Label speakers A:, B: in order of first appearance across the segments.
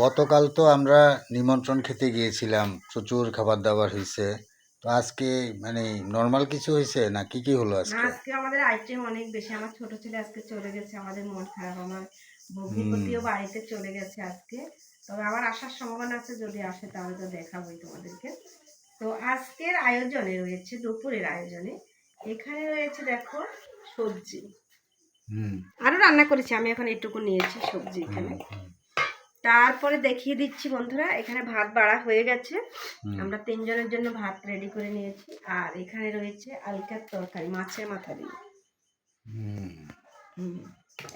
A: গতকাল তো আমরা নিমন্ত্রণ খেতে গিয়েছিলাম, প্রচুর খাবার দাবার হয়েছে। তো আজকে মানে নর্মাল কিছু হয়েছে না, কি কি হলো
B: না,
A: আজকে?
B: আজকে আমাদের আইটেম অনেক বেশি। আমার ছোট ছেলে আজকে চলে গেছে, আমাদের মন খারাপ। আমার
A: হুম।
B: ভগ্নিপতিও বাড়িতে চলে গেছে আজকে। তবে আবার আসার সম্ভাবনা আছে, যদি আসে তাহলে তো দেখাবোই তোমাদেরকে। তো আজকের আয়োজনে রয়েছে, দুপুরের আয়োজনে এখানে রয়েছে দেখো সবজি।
A: হুম।
B: আরো রান্না করেছি, আমি এখন এটুকু নিয়েছি সবজি এখানে। তারপরে দেখিয়ে দিচ্ছি বন্ধুরা, এখানে ভাত বাড়া হয়ে গেছে। আমরা 3 জনের জন্য ভাত রেডি করে নিয়েছি। আর এখানে রয়েছে আলকার তরকারি, মাছের মাথা দিয়ে।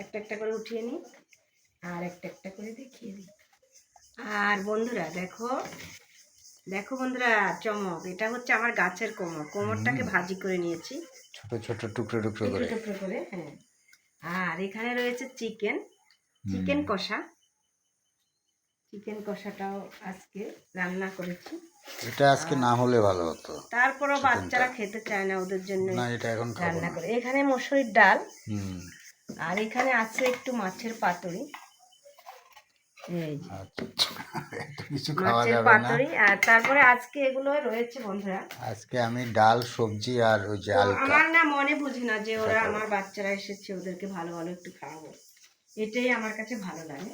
B: একটা একটা করে উঠিয়ে নিই আর একটা একটা করে দেখিয়ে দিই। আর বন্ধুরা দেখো, দেখো বন্ধুরা, চমক, এটা হচ্ছে আমার গাছের কোমর। কোমরটাকে ভাজি করে নিয়েছি
A: ছোট ছোট টুকরো টুকরো
B: টুকরো
A: করে।
B: টুকরো করে, হ্যাঁ। আর এখানে রয়েছে চিকেন, চিকেন কষা। চিকেন কষাটাও আজকে রান্না করেছি।
A: এটা আজকে না হলে ভালো হতো।
B: তারপরও
A: চিকেনটা
B: বাচ্চারা খেতে চায় না, ওদের জন্য
A: না, এটা এখন খাবো
B: রান্না
A: না।
B: করে। এখানে মসুরির ডাল,
A: হুম।
B: আর এখানে আছে একটু মাছের পাতুরি। এই যে
A: আচ্ছা, এত কিছু খাওয়া
B: মাছের
A: যাবে না।
B: পাতুরি। আর তারপরে আজকে এগুলো রয়েছে বন্ধুরা।
A: আজকে আমি ডাল, সবজি আর ওই যে
B: তো
A: আলকা
B: আমার না মনে বুঝি না যে
A: এটা
B: ওরা,
A: খাবো।
B: আমার বাচ্চারা এসেছে, ওদেরকে ভালো ভালো একটু খাওয়াবো, এটাই আমার কাছে ভালো লাগে।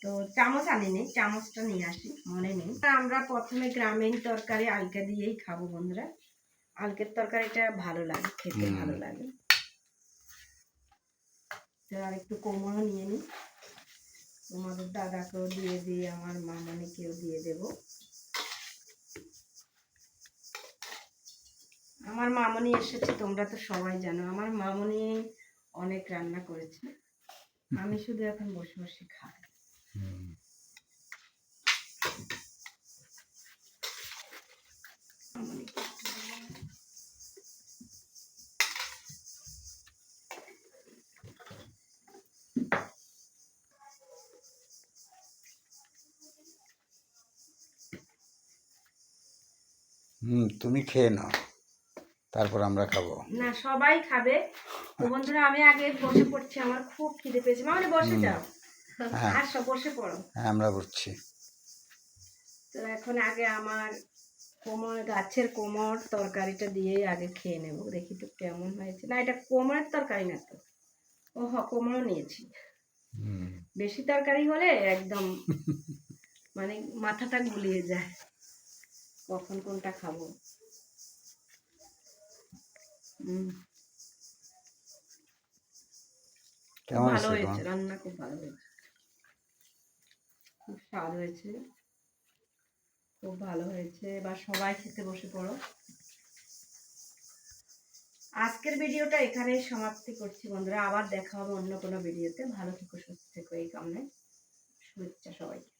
B: তো চামচ আনিনি, চামচটা নিয়ে আসি, মনে নেই। আমরা প্রথমে গ্রামীণ তরকারি আলকা দিয়েই খাবো বন্ধুরা। আলকের তরকারিটা ভালো লাগে, খেতে ভালো লাগে। তো আর একটু কোমরও নিয়ে নিই, তোমাদের দাদাকেও দিয়ে দিই, আমার মামনিকেও দিয়ে দেব। আমার মামনি এসেছে, তোমরা তো সবাই জানো, আমার মামনি অনেক রান্না করেছে, আমি শুধু এখন বসে বসে খাই।
A: তুমি খেয়ে নাও, তারপর আমরা খাবো।
B: না, সবাই খাবে। তো বন্ধুরা, আমি আগে বসে পড়ছি, আমার খুব খিদে পেয়েছে। মানে বসে যাও,
A: হ্যাঁ
B: আসো বসে পড়ো।
A: হ্যাঁ, আমরা করছি।
B: তো এখন আগে আমার কোমর, গাছের কোমর তরকারিটা দিয়েই আগে খেয়ে নেব, দেখি তো কেমন হয়েছে। না, এটা কোমরের তরকারি না তো, ও কোমরও নিয়েছি। বেশি তরকারি হলে একদম মানে মাথাটা গুলিয়ে যায়, কখন কোনটা খাবো। খুব
A: কেমন
B: ভালো
A: আছে
B: হয়েছে
A: তোমার?
B: রান্না, খুব ভালো হয়েছে, খুব স্বাদ হয়েছে, খুব ভালো হয়েছে। এবার সবাই খেতে বসে পড়ো। আজকের ভিডিওটা এখানেই সমাপ্তি করছি বন্ধুরা, আবার দেখা হবে অন্য কোনো ভিডিওতে। ভালো থেকো, সুস্থ থেকো, এই কামনায় শুভেচ্ছা সবাইকে।